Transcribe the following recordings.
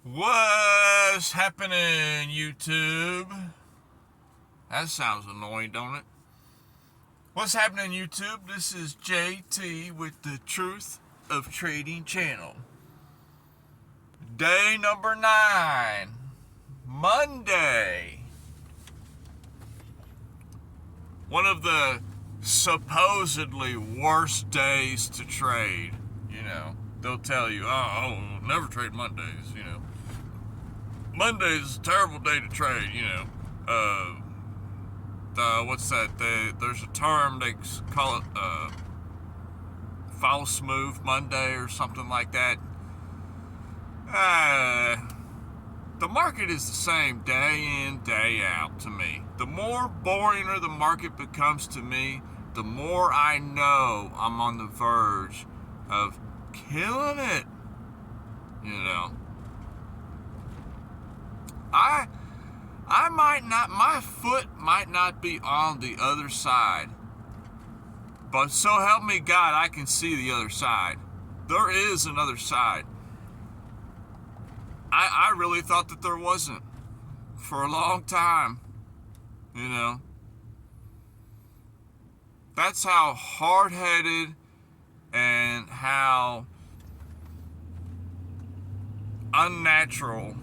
What's happening, YouTube? That sounds annoying, don't it? What's happening, YouTube? This is JT with the Truth of Trading channel. Day number 9, Monday. One of the supposedly worst days to trade. You know, they'll tell you, oh, never trade Mondays, you know. Monday is a terrible day to trade, you know. What's that? There's a term, they call it false move Monday or something like that. The market is the same day in, day out to me. The more boringer the market becomes to me, the more I know I'm on the verge of killing it. You know. I might not, my foot might not be on the other side, but so help me God, I can see the other side. There is another side. I really thought that there wasn't for a long time, you know. That's how hard-headed and how unnatural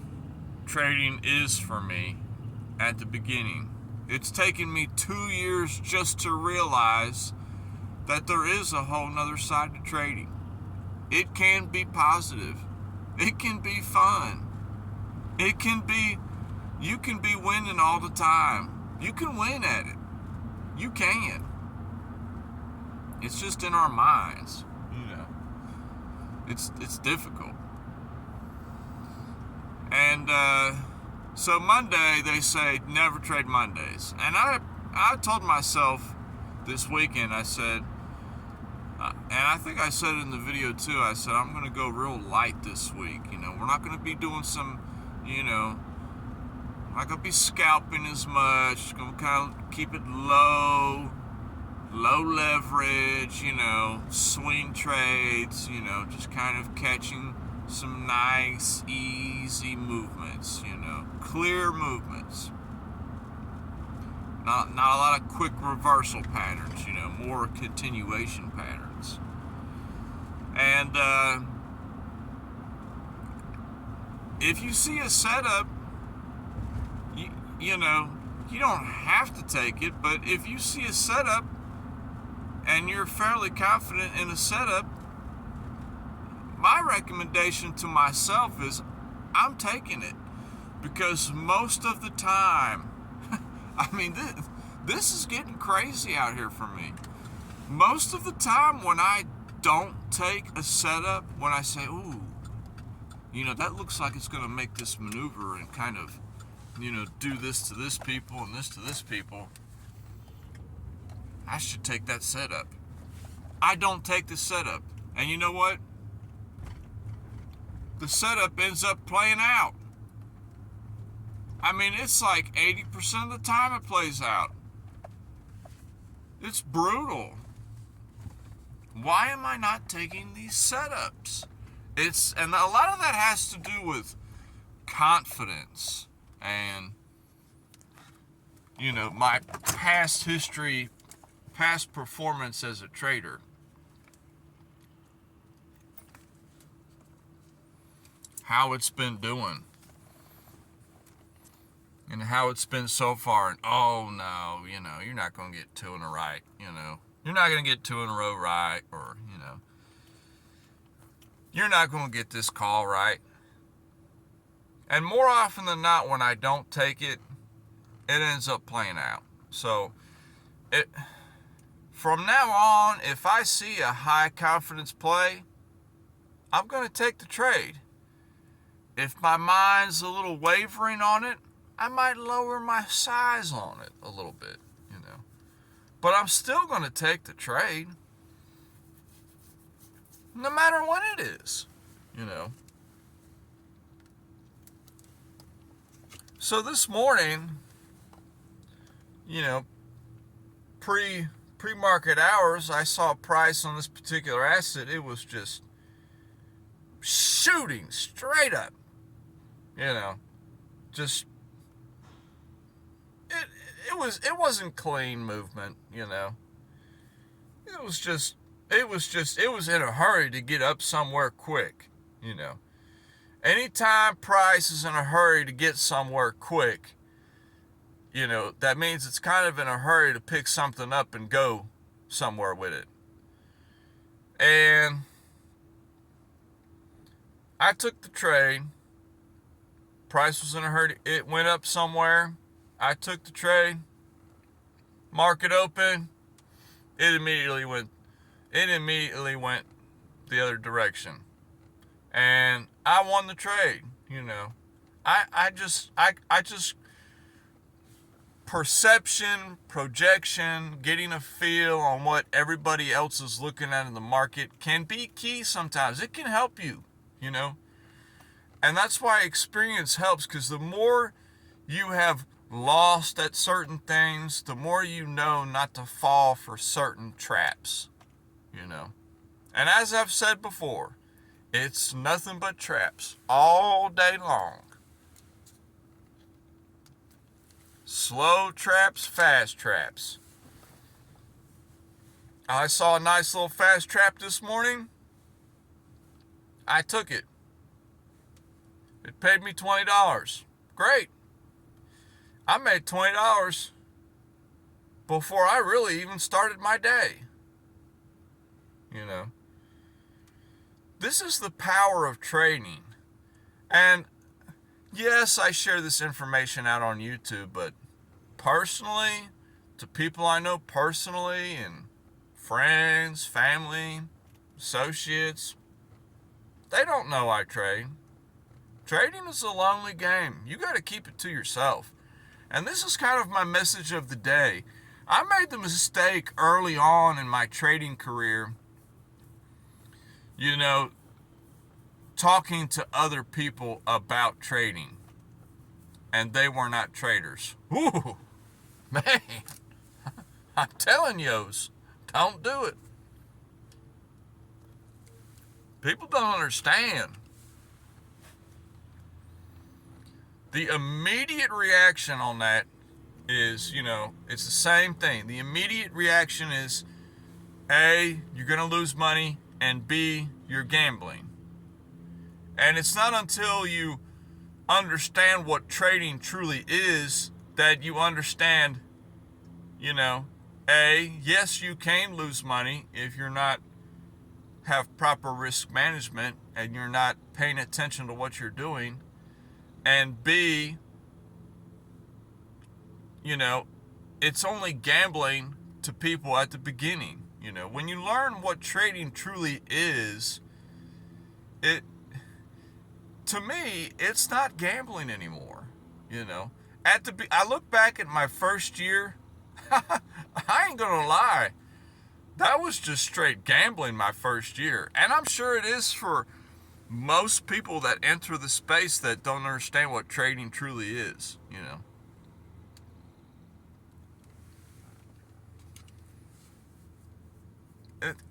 trading is for me at the beginning. It's taken me 2 years just to realize that there is a whole nother side to trading. It can be positive. It can be fun. It can be, you can be winning all the time. You can win at it. You can. It's just in our minds, you know. It's difficult. And so Monday, they say never trade Mondays. And I told myself this weekend, I said, and I think I said it in the video too, I said I'm going to go real light this week. You know, we're not going to be doing some, you know, I'm not going to be scalping as much. Going to kind of keep it low leverage, you know, swing trades, you know, just kind of catching some nice, easy movements, you know, clear movements. Not a lot of quick reversal patterns, you know, more continuation patterns. And if you see a setup, you know, you don't have to take it, but if you see a setup and you're fairly confident in a setup, my recommendation to myself is I'm taking it, because most of the time, I mean, this is getting crazy out here for me. Most of the time when I don't take a setup, when I say, ooh, you know, that looks like it's going to make this maneuver and kind of, you know, do this to this people and this to this people, I should take that setup. I don't take the setup. And you know what? The setup ends up playing out. I mean, it's like 80% of the time it plays out. It's brutal. Why am I not taking these setups? And a lot of that has to do with confidence and, you know, my past history, past performance as a trader. How it's been doing. And how it's been so far. And oh no, you know, you're not going to get 2 in a right, you know. You're not going to get 2 in a row right, or, you know, you're not going to get this call right. And more often than not, when I don't take it, it ends up playing out. So, from now on, if I see a high confidence play, I'm going to take the trade. If my mind's a little wavering on it, I might lower my size on it a little bit, you know. But I'm still going to take the trade, no matter what it is, you know. So this morning, you know, pre-market hours, I saw a price on this particular asset. It was just shooting straight up. You know, just it it wasn't clean movement, you know. It was just it was in a hurry to get up somewhere quick, you know. Anytime price is in a hurry to get somewhere quick, you know, that means it's kind of in a hurry to pick something up and go somewhere with it. And I took the trade. Price was in a hurry. It went up somewhere. I took the trade. Market open. It immediately went the other direction. And I won the trade, you know. I just perception, projection, getting a feel on what everybody else is looking at in the market can be key sometimes. It can help you, you know. And that's why experience helps, because the more you have lost at certain things, the more you know not to fall for certain traps, you know. And as I've said before, it's nothing but traps all day long. Slow traps, fast traps. I saw a nice little fast trap this morning. I took it. It paid me $20. Great. I made $20 before I really even started my day. You know. This is the power of trading. And yes, I share this information out on YouTube, but personally, to people I know personally, and friends, family, associates, they don't know I trade. Trading is a lonely game. You got to keep it to yourself. And this is kind of my message of the day. I made the mistake early on in my trading career, you know, talking to other people about trading. And they were not traders. Ooh, man, I'm telling yous, don't do it. People don't understand. The immediate reaction on that is, you know, it's the same thing. The immediate reaction is, A, you're going to lose money, and B, you're gambling. And it's not until you understand what trading truly is that you understand, you know, A, yes, you can lose money if you're not have proper risk management and you're not paying attention to what you're doing. And B, you know, it's only gambling to people at the beginning. You know, when you learn what trading truly is, to me, it's not gambling anymore. You know, I look back at my first year. I ain't gonna lie, that was just straight gambling my first year, and I'm sure it is for most people that enter the space that don't understand what trading truly is, you know.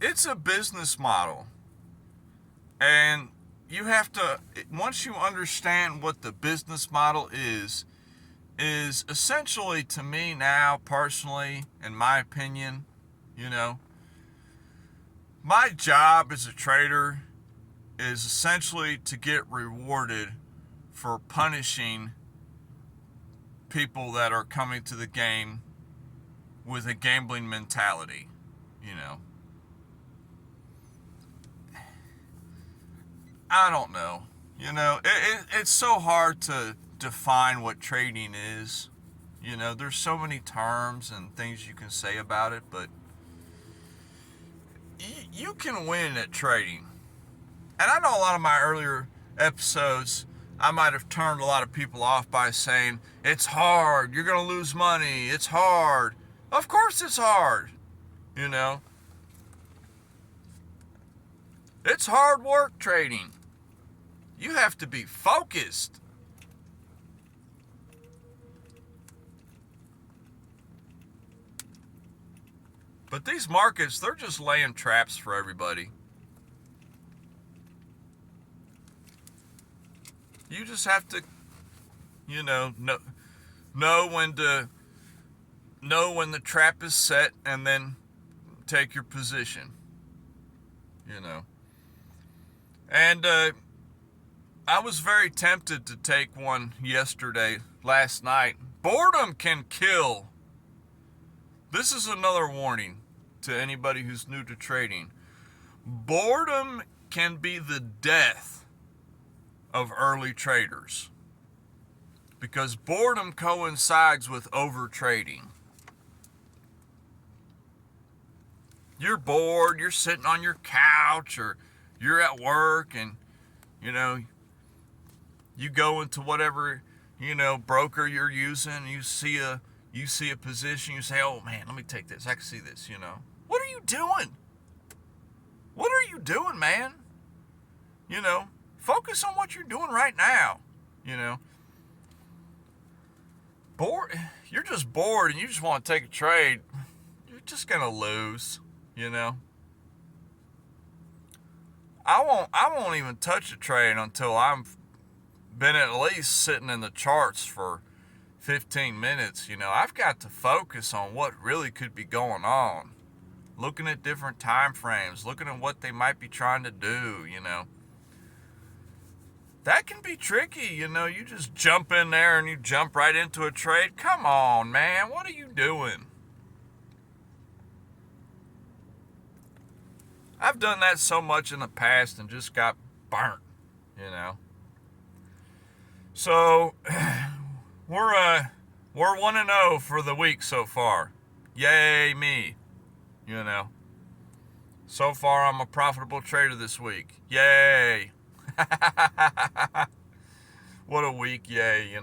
It's a business model. And you have to, once you understand what the business model is essentially, to me now, personally, in my opinion, you know, my job as a trader is essentially to get rewarded for punishing people that are coming to the game with a gambling mentality, you know. I don't know. You know, it's so hard to define what trading is. You know, there's so many terms and things you can say about it, but you can win at trading. And I know a lot of my earlier episodes, I might have turned a lot of people off by saying, it's hard, you're going to lose money, it's hard. Of course it's hard, you know. It's hard work trading. You have to be focused. But these markets, they're just laying traps for everybody. You just have to, know when the trap is set and then take your position. And I was very tempted to take one last night. Boredom can kill. This is another warning to anybody who's new to trading. Boredom can be the death of early traders, because boredom coincides with over trading. You're bored, you're sitting on your couch, or you're at work, and you go into whatever broker you're using, you see a position, you say, oh man, let me take this, I can see this. What are you doing? What are you doing, man? Focus on what you're doing right now. Bored, you're just bored and you just want to take a trade, you're just gonna lose. I won't even touch a trade until I've been at least sitting in the charts for 15 minutes. I've got to focus on what really could be going on, looking at different time frames, looking at what they might be trying to do. That can be tricky. You just jump in there and you jump right into a trade. Come on, man, what are you doing? I've done that so much in the past and just got burnt. So we're 1-0 for the week so far. Yay me. So far I'm a profitable trader this week. Yay. What a week, yay,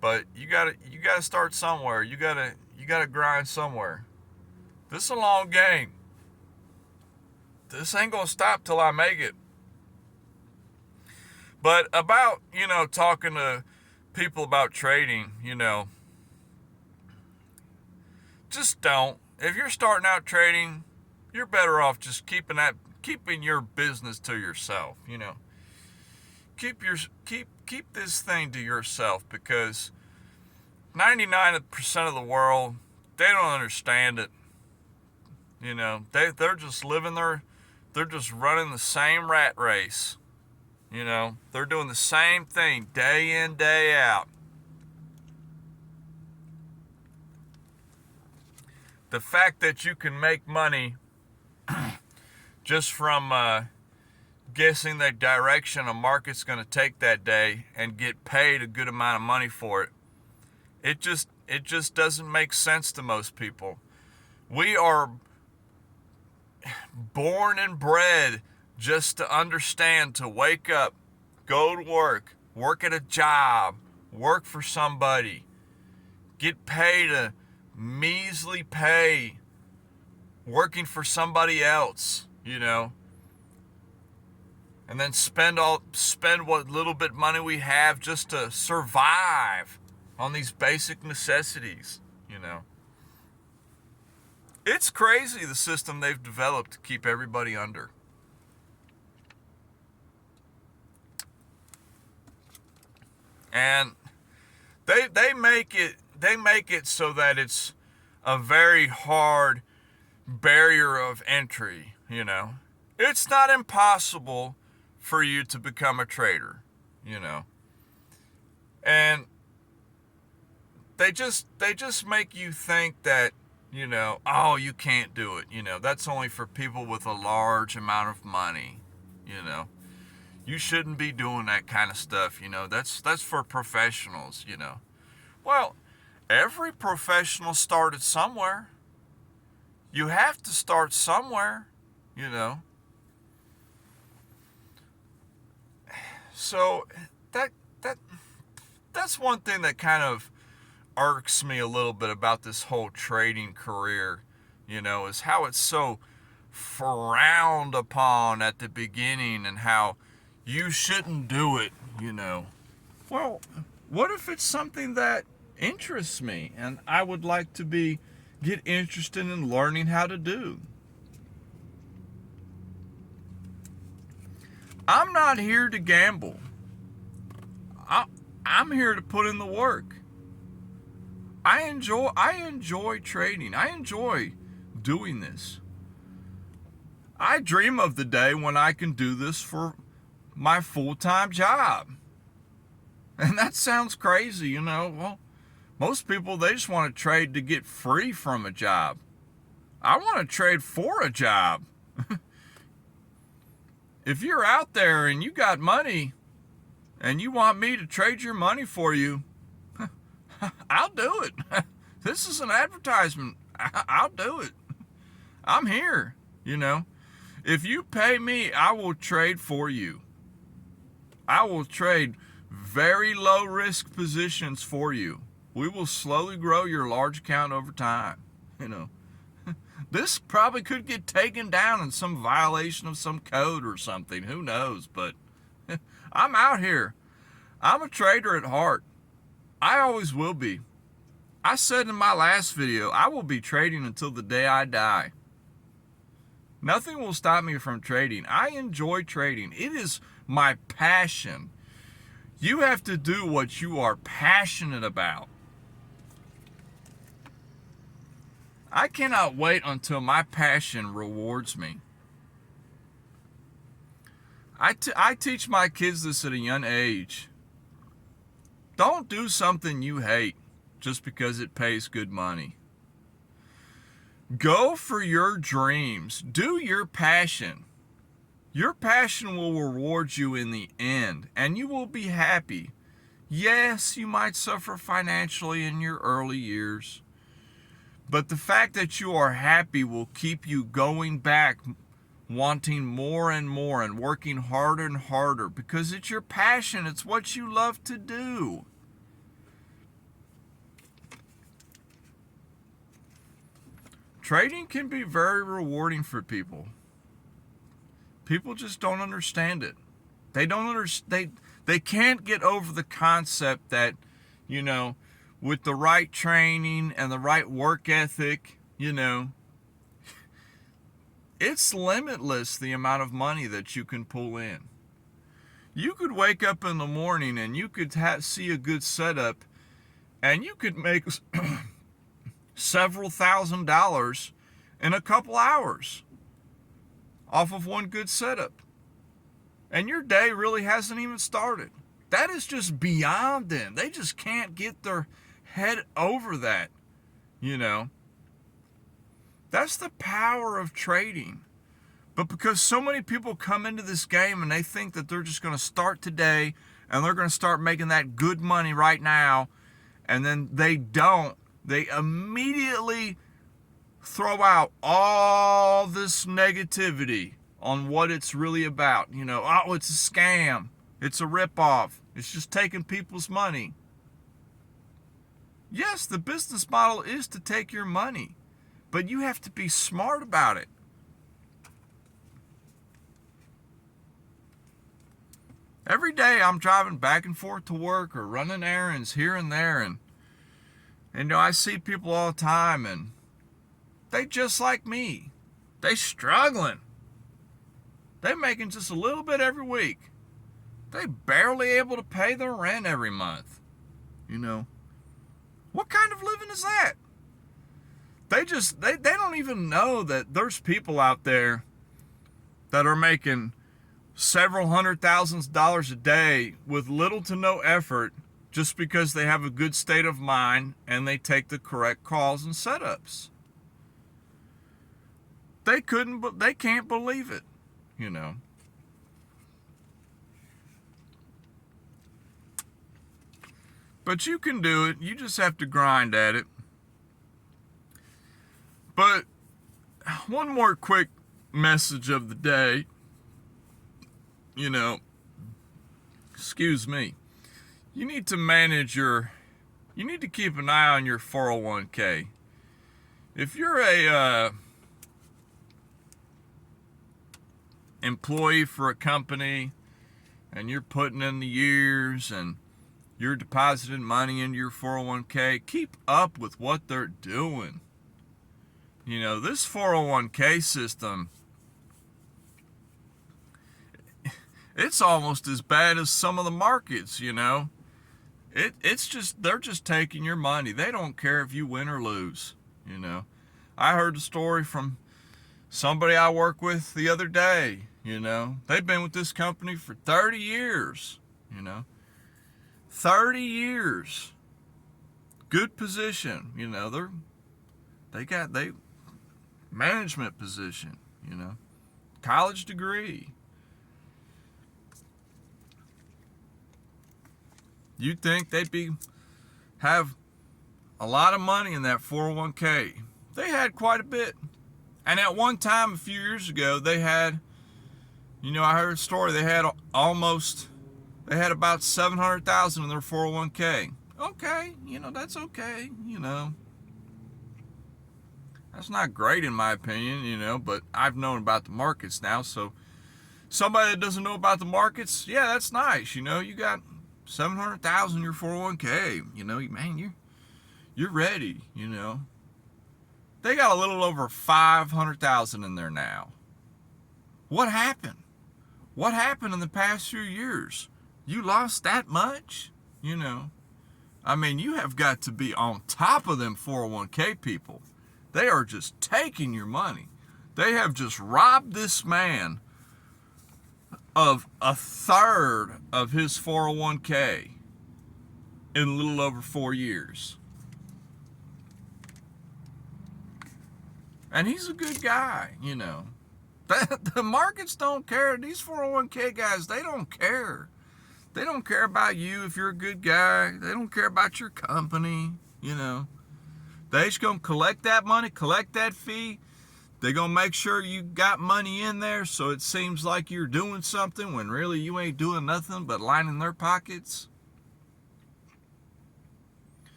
But you gotta start somewhere. You gotta grind somewhere. This is a long game. This ain't gonna stop till I make it. But about, talking to people about trading, just don't. If you're starting out trading, you're better off just keeping your business to yourself. Keep this thing to yourself, because 99% of the world, they don't understand it. They're just they're just running the same rat race. They're doing the same thing day in, day out. The fact that you can make money just from guessing the direction a market's going to take that day and get paid a good amount of money for it, it just doesn't make sense to most people. We are born and bred just to understand, to wake up, go to work at a job, work for somebody, get paid a measly pay, working for somebody else, and then spend what little bit money we have just to survive on these basic necessities. It's crazy, the system they've developed to keep everybody under. And they make it so that it's a very hard barrier of entry. It's not impossible for you to become a trader. And they just make you think that, oh, you can't do it. That's only for people with a large amount of money. You shouldn't be doing that kind of stuff. That's for professionals. Well, every professional started somewhere. You have to start somewhere. So that's one thing that kind of irks me a little bit about this whole trading career, is how it's so frowned upon at the beginning and how you shouldn't do it, Well, what if it's something that interests me and I would like to get interested in learning how to do? I'm not here to gamble. I'm here to put in the work. I enjoy trading. I enjoy doing this. I dream of the day when I can do this for my full-time job. And that sounds crazy, you know. Well, most people, they just want to trade to get free from a job. I want to trade for a job. If you're out there and you got money and you want me to trade your money for you, I'll do it. This is an advertisement. I'll do it. I'm here, you know. If you pay me, I will trade for you. I will trade very low risk positions for you. We will slowly grow your large account over time, you know. This probably could get taken down in some violation of some code or something. Who knows? But I'm out here. I'm a trader at heart. I always will be. I said in my last video, I will be trading until the day I die. Nothing will stop me from trading. I enjoy trading. It is my passion. You have to do what you are passionate about. I cannot wait until my passion rewards me. I teach my kids this at a young age. Don't do something you hate just because it pays good money. Go for your dreams. Do your passion. Your passion will reward you in the end, and you will be happy. Yes, you might suffer financially in your early years, but the fact that you are happy will keep you going back, wanting more and more and working harder and harder because it's your passion. It's what you love to do. Trading can be very rewarding for people. People just don't understand it. They don't understand. They can't get over the concept that, you know, with the right training and the right work ethic, you know, it's limitless the amount of money that you can pull in. You could wake up in the morning and you could see a good setup and you could make several $1,000s in a couple hours off of one good setup. And your day really hasn't even started. That is just beyond them. They just can't get their head over that, you know. That's the power of trading. But because so many people come into this game and they think that they're just going to start today and they're going to start making that good money right now, and then they don't, they immediately throw out all this negativity on what it's really about. You know, oh, it's a scam. It's a ripoff. It's just taking people's money. Yes, the business model is to take your money, but you have to be smart about it. Every day I'm driving back and forth to work or running errands here and there, and you know, I see people all the time and they just like me. They struggling. They making just a little bit every week. They barely able to pay their rent every month. You know, what kind of living is that? They don't even know that there's people out there that are making several $100,000s a day with little to no effort just because they have a good state of mind and they take the correct calls and setups. They can't believe it, you know. But you can do it. You just have to grind at it. But one more quick message of the day. You know, excuse me. You need to you need to keep an eye on your 401k. If you're a employee for a company and you're putting in the years and you're depositing money into your 401k, keep up with what they're doing. You know, this 401k system, it's almost as bad as some of the markets, you know. It's just, they're just taking your money. They don't care if you win or lose, you know. I heard a story from somebody I work with the other day, you know. They've been with this company for 30 years, you know. 30 years. Good position, you know. They management position, you know. College degree. You'd think they'd have a lot of money in that 401k. They had quite a bit. And at one time, a few years ago, they had, you know, I heard a story, they had about 700,000 in their 401k. Okay, you know, that's okay, you know. That's not great in my opinion, you know, but I've known about the markets now, so somebody that doesn't know about the markets, yeah, that's nice, you know, you got 700,000 in your 401k, you know, man, you're ready, you know. They got a little over 500,000 in there now. What happened? What happened in the past few years? You lost that much? You know, I mean, you have got to be on top of them 401k people. They are just taking your money. They have just robbed this man of a third of his 401k in a little over 4 years. And he's a good guy, you know. The markets don't care. These 401k guys, they don't care. They don't care about you if you're a good guy. They don't care about your company, you know. They just gonna collect that money, collect that fee. They're gonna make sure you got money in there so it seems like you're doing something when really you ain't doing nothing but lining their pockets.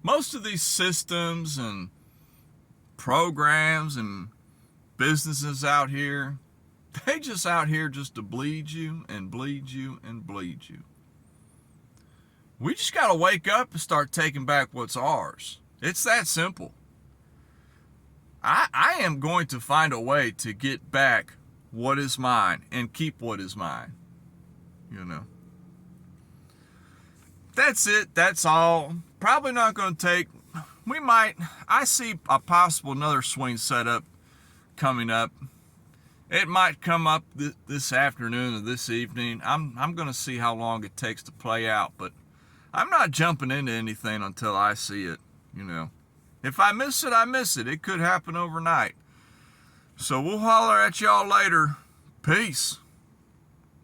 Most of these systems and programs and businesses out here, they just out here just to bleed you and bleed you and bleed you. We just got to wake up and start taking back what's ours. It's that simple. I am going to find a way to get back what is mine and keep what is mine. You know. That's it. That's all. Probably not going to take. I see a possible another swing setup coming up. It might come up this afternoon or this evening. I'm going to see how long it takes to play out, but I'm not jumping into anything until I see it, you know. If I miss it, I miss it. It could happen overnight. So we'll holler at y'all later. Peace.